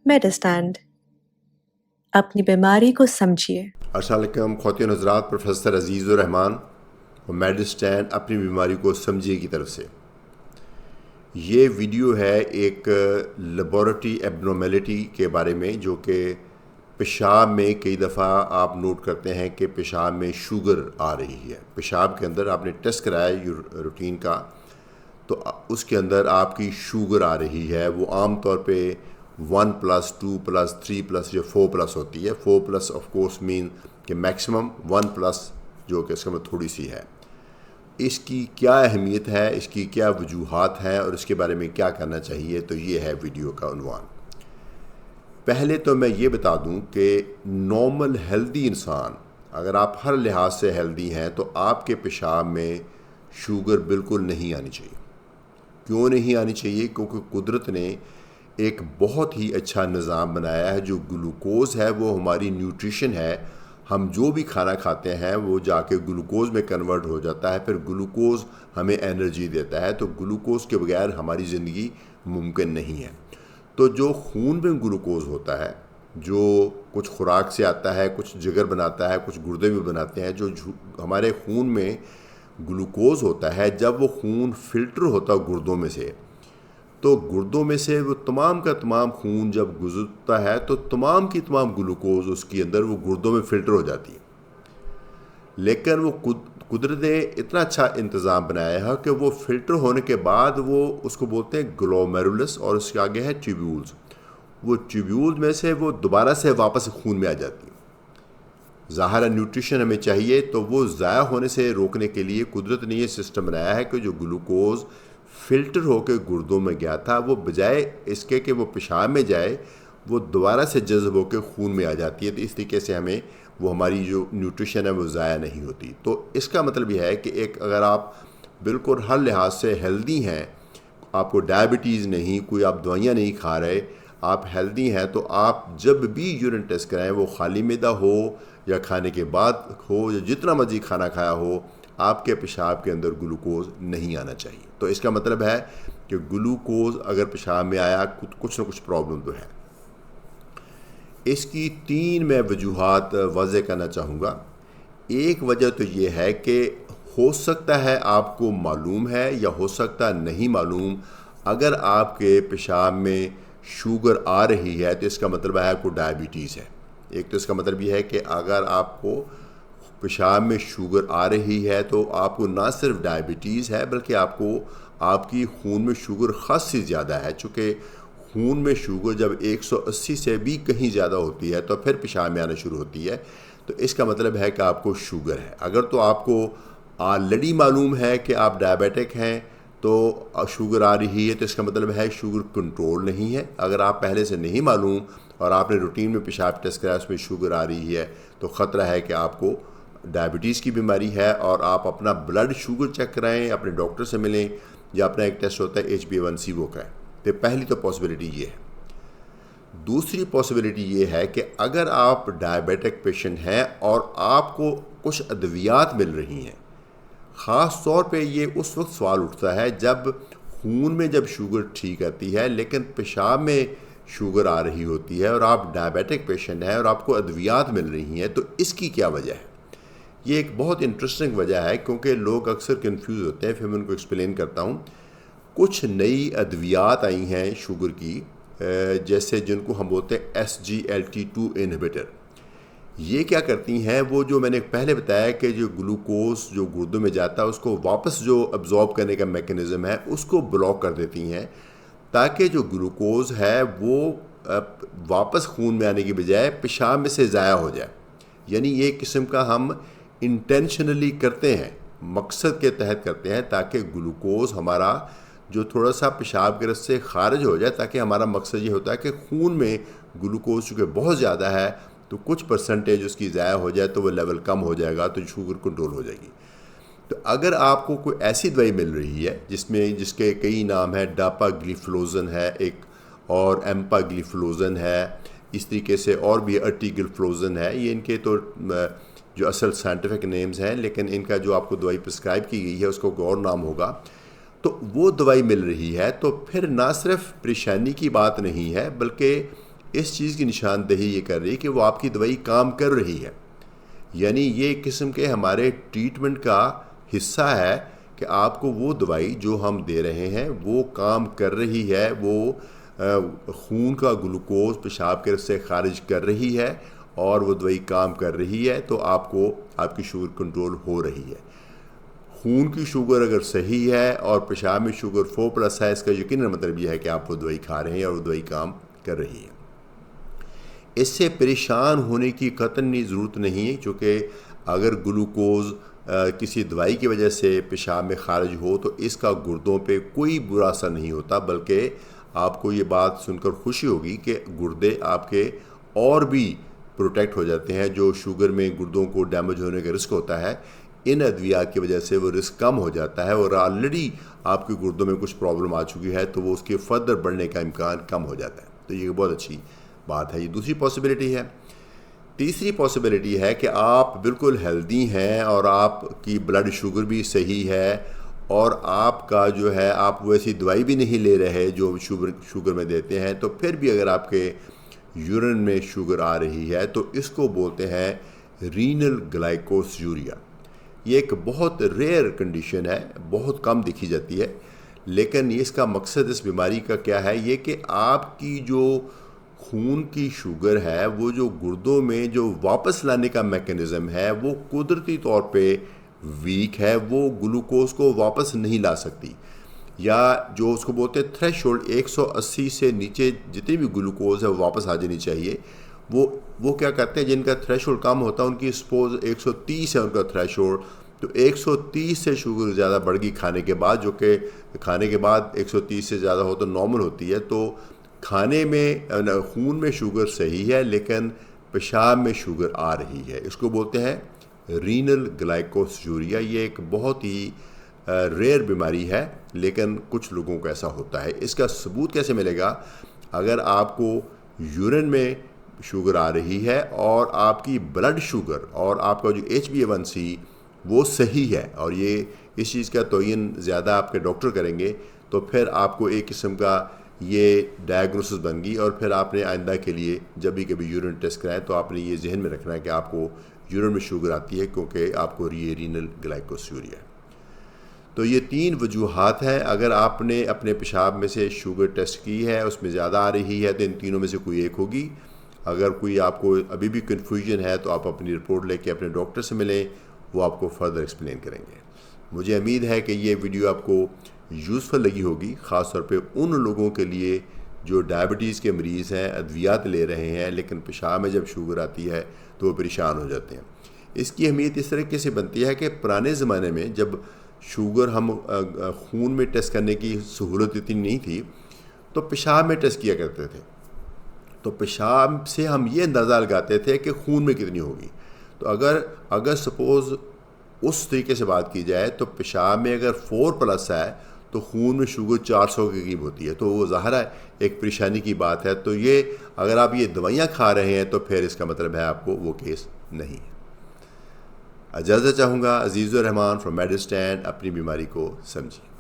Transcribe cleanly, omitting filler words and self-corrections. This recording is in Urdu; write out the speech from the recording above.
میڈسٹینڈ اپنی بیماری کو سمجھیے۔ السلام علیکم خواتین حضرات، پروفیسر عزیز الرحمان اور میڈسٹینڈ اپنی بیماری کو سمجھیے کی طرف سے یہ ویڈیو ہے ایک لیبارٹری ایبنارمیلٹی کے بارے میں، جو کہ پیشاب میں کئی دفعہ آپ نوٹ کرتے ہیں کہ پیشاب میں شوگر آ رہی ہے۔ پیشاب کے اندر آپ نے ٹیسٹ کرایا روٹین کا، تو اس کے اندر آپ کی شوگر آ رہی ہے۔ وہ عام طور پہ 1+, 2+, 3+ یا 4+ ہوتی ہے۔ 4+ آف کورس مین کہ میکسیمم، 1+ جو کہ اس کا مطلب تھوڑی سی ہے۔ اس کی کیا اہمیت ہے، اس کی کیا وجوہات ہیں اور اس کے بارے میں کیا کرنا چاہیے، تو یہ ہے ویڈیو کا عنوان۔ پہلے تو میں یہ بتا دوں کہ نارمل ہیلدی انسان، اگر آپ ہر لحاظ سے ہیلدی ہیں، تو آپ کے پیشاب میں شوگر بالکل نہیں آنی چاہیے۔ کیوں نہیں آنی چاہیے؟ کیونکہ قدرت نے ایک بہت ہی اچھا نظام بنایا ہے۔ جو گلوکوز ہے وہ ہماری نیوٹریشن ہے۔ ہم جو بھی کھانا کھاتے ہیں وہ جا کے گلوکوز میں کنورٹ ہو جاتا ہے، پھر گلوکوز ہمیں انرجی دیتا ہے۔ تو گلوکوز کے بغیر ہماری زندگی ممکن نہیں ہے۔ تو جو خون میں گلوکوز ہوتا ہے، جو کچھ خوراک سے آتا ہے، کچھ جگر بناتا ہے، کچھ گردے بھی بناتے ہیں، جو ہمارے خون میں گلوکوز ہوتا ہے، جب وہ خون فلٹر ہوتا ہے گردوں میں سے، تو گردوں میں سے وہ تمام کا تمام خون جب گزرتا ہے تو تمام کی تمام گلوکوز اس کے اندر وہ گردوں میں فلٹر ہو جاتی ہے۔ لیکن وہ قدرت نے اتنا اچھا انتظام بنایا ہے کہ وہ فلٹر ہونے کے بعد وہ اس کو بولتے ہیں گلومیرولس، اور اس کے آگے ہے ٹیوبیولز۔ وہ ٹیوبیول میں سے وہ دوبارہ سے واپس خون میں آ جاتی ہے۔ ظاہر ہے نیوٹریشن ہمیں چاہیے، تو وہ ضائع ہونے سے روکنے کے لیے قدرت نے یہ سسٹم بنایا ہے کہ جو گلوکوز فلٹر ہو کے گردوں میں گیا تھا، وہ بجائے اس کے کہ وہ پیشاب میں جائے، وہ دوبارہ سے جذب ہو کے خون میں آ جاتی ہے۔ تو اس طریقے سے ہمیں وہ ہماری جو نیوٹریشن ہے وہ ضائع نہیں ہوتی۔ تو اس کا مطلب یہ ہے کہ اگر آپ بالکل ہر لحاظ سے ہیلدی ہیں، آپ کو ڈائبٹیز نہیں، کوئی آپ دوائیاں نہیں کھا رہے، آپ ہیلدی ہیں، تو آپ جب بھی یورین ٹیسٹ کرائیں، وہ خالی معدہ ہو یا کھانے کے بعد ہو یا جتنا مرضی کھانا کھایا ہو، آپ کے پیشاب کے اندر گلوکوز نہیں آنا چاہیے۔ تو اس کا مطلب ہے کہ گلوکوز اگر پیشاب میں آیا، کچھ نہ کچھ پرابلم تو ہے۔ اس کی 3 میں وجوہات واضح کرنا چاہوں گا۔ ایک وجہ تو یہ ہے کہ ہو سکتا ہے آپ کو معلوم ہے یا ہو سکتا نہیں معلوم، اگر آپ کے پیشاب میں شوگر آ رہی ہے تو اس کا مطلب ہے آپ کو ڈائبٹیز ہے۔ ایک تو اس کا مطلب یہ ہے کہ اگر آپ کو پیشاب میں شوگر آ رہی ہے تو آپ کو نہ صرف ڈائبٹیز ہے، بلکہ آپ کی خون میں شوگر خاصی زیادہ ہے۔ چونکہ خون میں شوگر جب 180 سے بھی کہیں زیادہ ہوتی ہے تو پھر پیشاب میں آنا شروع ہوتی ہے، تو اس کا مطلب ہے کہ آپ کو شوگر ہے۔ اگر تو آپ کو آلریڈی معلوم ہے کہ آپ ڈائبیٹک ہیں تو شوگر آ رہی ہے، تو اس کا مطلب ہے شوگر کنٹرول نہیں ہے۔ اگر آپ پہلے سے نہیں معلوم اور آپ نے روٹین میں پیشاب ٹیسٹ کرایا، اس میں شوگر آ رہی ہے، تو خطرہ ہے کہ آپ کو ڈائبٹیز کی بیماری ہے، اور آپ اپنا بلڈ شوگر چیک کرائیں، اپنے ڈاکٹر سے ملیں، یا اپنا ایک ٹیسٹ ہوتا ہے HbA1c وہ کرائیں۔ تو پہلی تو پاسبلٹی یہ ہے۔ دوسری پاسبلٹی یہ ہے کہ اگر آپ ڈائبیٹک پیشنٹ ہیں اور آپ کو کچھ ادویات مل رہی ہیں، خاص طور پہ یہ اس وقت سوال اٹھتا ہے جب خون میں جب شوگر ٹھیک آتی ہے لیکن پیشاب میں شوگر آ رہی ہوتی ہے، اور آپ ڈائبیٹک پیشنٹ ہیں اور آپ کو ادویات مل رہی ہیں، تو اس کی کیا وجہ ہے؟ یہ ایک بہت انٹرسٹنگ وجہ ہے، کیونکہ لوگ اکثر کنفیوز ہوتے ہیں، پھر میں ان کو ایکسپلین کرتا ہوں۔ کچھ نئی ادویات آئی ہیں شوگر کی، جیسے جن کو ہم بولتے ہیں SGLT2 انہیبیٹر۔ یہ کیا کرتی ہیں؟ وہ جو میں نے پہلے بتایا کہ جو گلوکوز جو گردوں میں جاتا ہے، اس کو واپس جو ابزارب کرنے کا میکنزم ہے، اس کو بلاک کر دیتی ہیں، تاکہ جو گلوکوز ہے وہ واپس خون میں آنے کی بجائے پیشاب میں سے ضائع ہو جائے۔ یعنی یہ قسم کا ہم انٹینشنلی کرتے ہیں، مقصد کے تحت کرتے ہیں، تاکہ گلوکوز ہمارا جو تھوڑا سا پیشاب کے رس سے خارج ہو جائے، تاکہ ہمارا مقصد یہ ہوتا ہے کہ خون میں گلوکوز چونکہ بہت زیادہ ہے تو کچھ پرسنٹیج اس کی ضائع ہو جائے، تو وہ لیول کم ہو جائے گا، تو شوگر کنٹرول ہو جائے گی۔ تو اگر آپ کو کوئی ایسی دوائی مل رہی ہے جس کے کئی نام ہیں، ڈاپا گلیفلوزن ہے ایک، اور ایمپا گلیفلوزن ہے، اس طریقے سے اور بھی ارٹی گلیفلوزن ہے، یہ ان کے تو جو اصل سائنٹیفک نیمز ہیں، لیکن ان کا جو آپ کو دوائی پرسکرائب کی گئی ہے اس کو کوئی اور نام ہوگا۔ تو وہ دوائی مل رہی ہے، تو پھر نہ صرف پریشانی کی بات نہیں ہے، بلکہ اس چیز کی نشاندہی یہ کر رہی ہے کہ وہ آپ کی دوائی کام کر رہی ہے. یعنی یہ ایک قسم کے ہمارے ٹریٹمنٹ کا حصہ ہے کہ آپ کو وہ دوائی جو ہم دے رہے ہیں وہ کام کر رہی ہے، وہ خون کا گلوکوز پیشاب کے راستے خارج کر رہی ہے اور وہ دوائی کام کر رہی ہے، تو آپ کی شوگر کنٹرول ہو رہی ہے. خون کی شوگر اگر صحیح ہے اور پیشاب میں شوگر 4+ ہے، اس کا یقیناً مطلب یہ ہے کہ آپ وہ دوائی کھا رہے ہیں اور وہ دوائی کام کر رہی ہے. اس سے پریشان ہونے کی قطعاً ضرورت نہیں ہے، چونکہ اگر گلوکوز کسی دوائی کی وجہ سے پیشاب میں خارج ہو تو اس کا گردوں پہ کوئی برا اثر نہیں ہوتا، بلکہ آپ کو یہ بات سن کر خوشی ہوگی کہ گردے آپ کے اور بھی پروٹیکٹ ہو جاتے ہیں. جو شوگر میں گردوں کو ڈیمیج ہونے کا رسک ہوتا ہے، ان ادویات کی وجہ سے وہ رسک کم ہو جاتا ہے، اور آلریڈی آپ کے گردوں میں کچھ پرابلم آ چکی ہے تو وہ اس کے فردر بڑھنے کا امکان کم ہو جاتا ہے. تو یہ بہت اچھی بات ہے. یہ دوسری پاسبلٹی ہے. تیسری پاسبلٹی ہے کہ آپ بالکل ہیلدی ہیں اور آپ کی بلڈ شوگر بھی صحیح ہے اور آپ کا جو ہے آپ ویسی دوائی بھی نہیں لے رہے جو شوگر میں دیتے ہیں، تو پھر بھی اگر آپ کے یورین میں شوگر آ رہی ہے تو اس کو بولتے ہیں رینل گلائکوسیوریا. یہ ایک بہت ریئر کنڈیشن ہے، بہت کم دیکھی جاتی ہے، لیکن اس کا مقصد اس بیماری کا کیا ہے؟ یہ کہ آپ کی جو خون کی شوگر ہے وہ جو گردوں میں جو واپس لانے کا میکانزم ہے وہ قدرتی طور پہ ویک ہے، وہ گلوکوز کو واپس نہیں لا سکتی، یا جو اس کو بولتے ہیں تھریش ہولڈ 180 سے نیچے جتنی بھی گلوکوز ہے وہ واپس آ جانی چاہیے. وہ کیا کرتے ہیں؟ جن کا تھریش ہولڈ کم ہوتا ہے ان کی سپوز 130 ہے ان کا تھریش ہولڈ، تو 130 سے شوگر زیادہ بڑھ گئی کھانے کے بعد، جو کہ کھانے کے بعد 130 سے زیادہ ہو تو نارمل ہوتی ہے. تو کھانے میں خون میں شوگر صحیح ہے لیکن پیشاب میں شوگر آ رہی ہے. اس کو بولتے ہیں رینل گلائکوسیوریا. یہ ایک بہت ہی ریئر بیماری ہے لیکن کچھ لوگوں کو ایسا ہوتا ہے. اس کا ثبوت کیسے ملے گا؟ اگر آپ کو یورین میں شوگر آ رہی ہے اور آپ کی بلڈ شوگر اور آپ کا جو HbA1c وہ صحیح ہے، اور یہ اس چیز کا تعین زیادہ آپ کے ڈاکٹر کریں گے، تو پھر آپ کو ایک قسم کا یہ ڈائگنوسس بن گئی، اور پھر آپ نے آئندہ کے لیے جب بھی کبھی یورین ٹیسٹ کرائیں تو آپ نے یہ ذہن میں رکھنا ہے کہ آپ کو یورین میں شوگر آتی ہے کیونکہ آپ کو رینل گلائکوسیوریا ہے. تو یہ 3 وجوہات ہیں. اگر آپ نے اپنے پیشاب میں سے شوگر ٹیسٹ کی ہے، اس میں زیادہ آ رہی ہے، تو ان تینوں میں سے کوئی ایک ہوگی. اگر کوئی آپ کو ابھی بھی کنفیوژن ہے تو آپ اپنی رپورٹ لے کے اپنے ڈاکٹر سے ملیں، وہ آپ کو فردر ایکسپلین کریں گے. مجھے امید ہے کہ یہ ویڈیو آپ کو یوزفل لگی ہوگی، خاص طور پہ ان لوگوں کے لیے جو ڈائبٹیز کے مریض ہیں، ادویات لے رہے ہیں لیکن پیشاب میں جب شوگر آتی ہے تو وہ پریشان ہو جاتے ہیں. اس کی اہمیت اس طریقے سے بنتی ہے کہ پرانے زمانے میں جب شوگر ہم خون میں ٹیسٹ کرنے کی سہولت اتنی نہیں تھی تو پیشاب میں ٹیسٹ کیا کرتے تھے. تو پیشاب سے ہم یہ اندازہ لگاتے تھے کہ خون میں کتنی ہوگی. تو اگر سپوز اس طریقے سے بات کی جائے تو پیشاب میں اگر 4+ ہے تو خون میں شوگر 400 کے قریب ہوتی ہے، تو وہ ظاہر ہے ایک پریشانی کی بات ہے. تو یہ اگر آپ یہ دوائیاں کھا رہے ہیں تو پھر اس کا مطلب ہے آپ کو وہ کیس نہیں ہے. اجازت چاہوں گا. عزیز الرحمان فرام میڈسٹینڈ. اپنی بیماری کو سمجھیں.